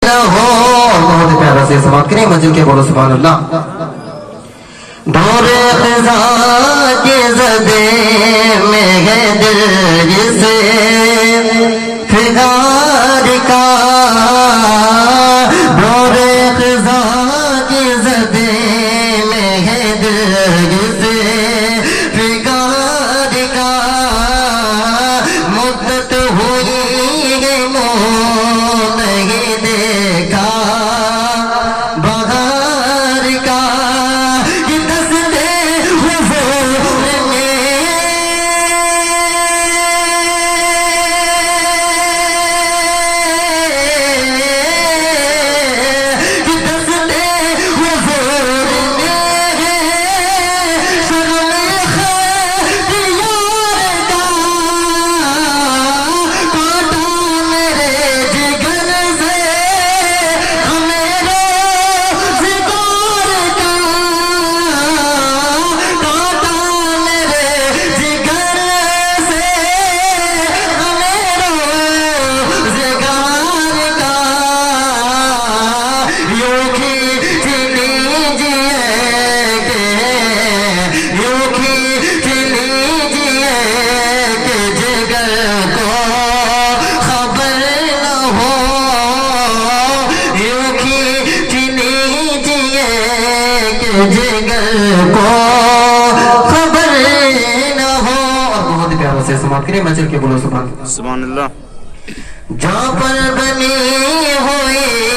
ہو بہت پیارا سے سماعت کریں منزل کے بولو سبحان اللہ دور خزاں کے زدے میں ہے دل جسے فگار کا دور خزاں کے زدے میں ہے دل جسے فگار کا مدت ہوئی ہے منہ نہیں دیکھا بہار کا جگر کو خبر نہ ہو اور بہت پیارا سے سماعت کریں منزل کے بولو سبحان اللہ سبحان اللہ جہاں پر بنی ہوئی